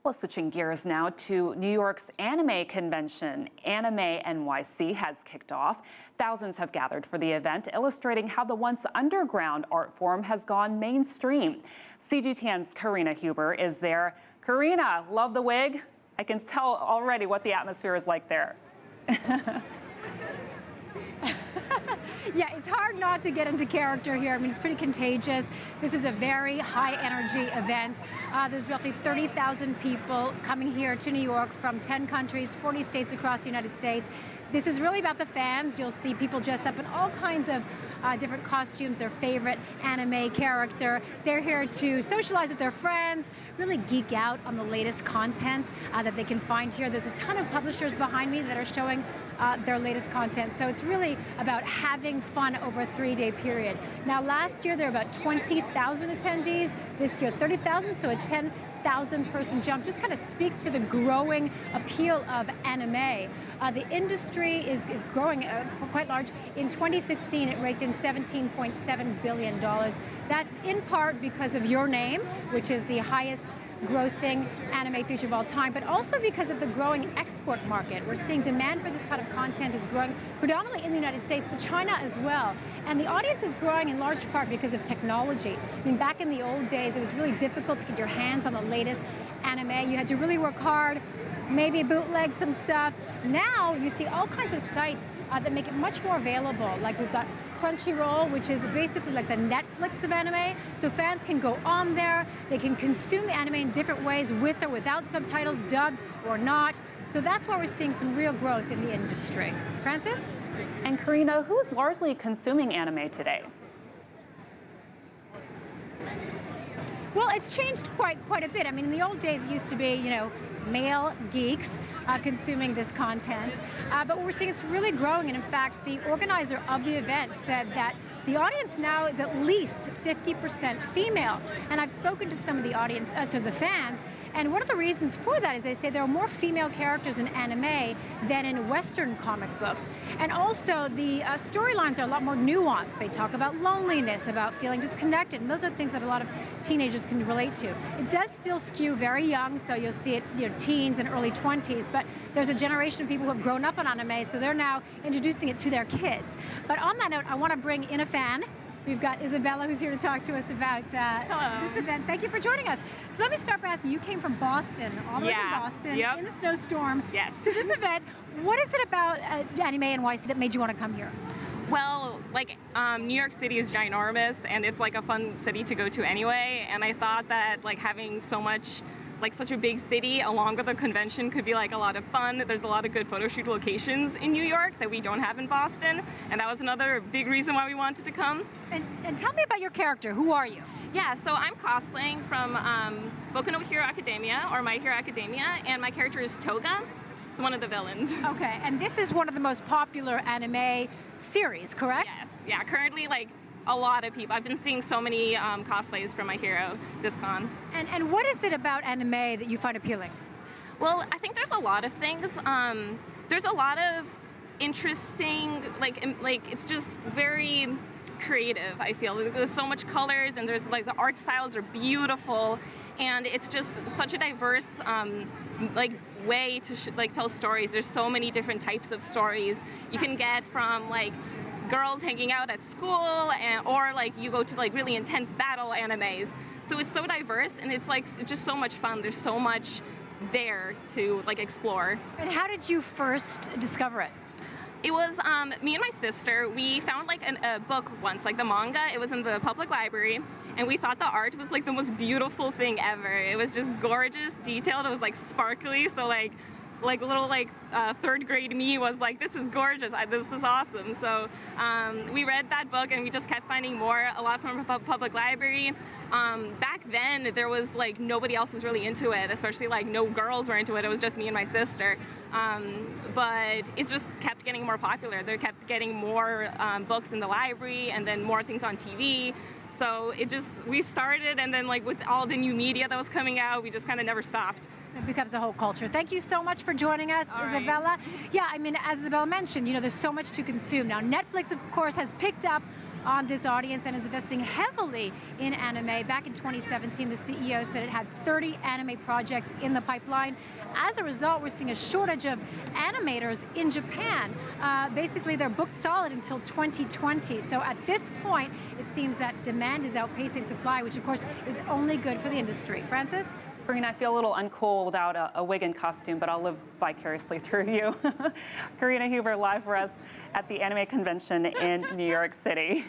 Well, switching gears now to New York's anime convention. Anime NYC has kicked off. Thousands have gathered for the event, illustrating how the once underground art form has gone mainstream. CGTN's Karina Huber is there. Karina, love the wig. I can tell already what the atmosphere is like there. Yeah, it's hard not to get into character here. I mean, it's pretty contagious. This is a very high energy event. There's roughly 30,000 people coming here to New York from 10 countries, 40 states across the United States. This is really about the fans. You'll see people dressed up in all kinds of different costumes, their favorite anime character. They're here to socialize with their friends, really geek out on the latest content that they can find here. There's a ton of publishers behind me that are showing their latest content. So it's really about having fun over a 3-day period. Now, last year there were about 20,000 attendees. This year, 30,000, so a 10,000 person jump. Just kind of speaks to the growing appeal of anime. The industry is growing quite large. In 2016, it raked in $17.7 billion. That's in part because of Your Name, which is the highest grossing anime feature of all time, but also because of the growing export market. We're seeing demand for this kind of content is growing predominantly in the United States, but China as well. And the audience is growing in large part because of technology. I mean, back in the old days, it was really difficult to get your hands on the latest anime. You had to really work hard, maybe bootleg some stuff. Now you see all kinds of sites that make it much more available. Like we've got Crunchyroll, which is basically like the Netflix of anime. So fans can go on there, they can consume the anime in different ways with or without subtitles, dubbed or not. So that's why we're seeing some real growth in the industry. Francis? And Karina, who's largely consuming anime today? Well, it's changed quite a bit. I mean, in the old days, it used to be, you know, male geeks consuming this content. But we're seeing it's really growing. And in fact, the organizer of the event said that the audience now is at least 50% female. And I've spoken to some of the audience, so the fans, and one of the reasons for that is they say there are more female characters in anime than in Western comic books. And also the storylines are a lot more nuanced. They talk about loneliness, about feeling disconnected, and those are things that a lot of teenagers can relate to. It does still skew very young, so you'll see it, you know, teens and early 20s, but there's a generation of people who have grown up on anime, so they're now introducing it to their kids. But on that note, I want to bring in a fan. We've got Isabella who's here to talk to us about this event. Thank you for joining us. So let me start by asking, you came from Boston, all the way from Boston, in a snowstorm, to this event. What is it about Anime NYC that made you want to come here? Well, like New York City is ginormous and it's like a fun city to go to anyway, and I thought that like having so much, like such a big city along with a convention could be like a lot of fun. There's a lot of good photo shoot locations in New York that we don't have in Boston, and that was another big reason why we wanted to come. And tell me about your character. Who are you? Yeah, so I'm cosplaying from Boku no Hero Academia, or My Hero Academia, and my character is Toga. It's one of the villains. Okay, and this is one of the most popular anime series, correct? Yes, yeah, currently like a lot of people. I've been seeing so many cosplays from My Hero this con. And what is it about anime that you find appealing? Well, I think there's a lot of things. There's a lot of interesting, like it's just very creative, I feel. There's so much colors, and there's like the art styles are beautiful, and it's just such a diverse like way to like tell stories. There's so many different types of stories you can get, from like girls hanging out at school, or like you go to like really intense battle animes. So it's so diverse, and it's like it's just so much fun. There's so much there to like explore. And how did you first discover it? It was me and my sister. We found like a book once, like the manga. It was in the public library, and we thought the art was like the most beautiful thing ever. It was just gorgeous, detailed. It was like sparkly. So like little like third grade me was like, this is gorgeous, this is awesome. So we read that book, and we just kept finding more, a lot from a public library. Back then there was like nobody else was really into it, especially like no girls were into it. It was just me and my sister. But it just kept getting more popular. They kept getting more books in the library, and then more things on TV. So we started, and then like with all the new media that was coming out, we just kind of never stopped. It becomes a whole culture. Thank you so much for joining us, Isabella. Yeah, I mean, as Isabella mentioned, you know, there's so much to consume. Now, Netflix, of course, has picked up on this audience and is investing heavily in anime. Back in 2017, the CEO said it had 30 anime projects in the pipeline. As a result, we're seeing a shortage of animators in Japan. Basically, they're booked solid until 2020. So at this point, it seems that demand is outpacing supply, which of course is only good for the industry. Francis? Karina, I feel a little uncool without a wig and costume, but I'll live vicariously through you. Karina Huber live for us at the anime convention in New York City.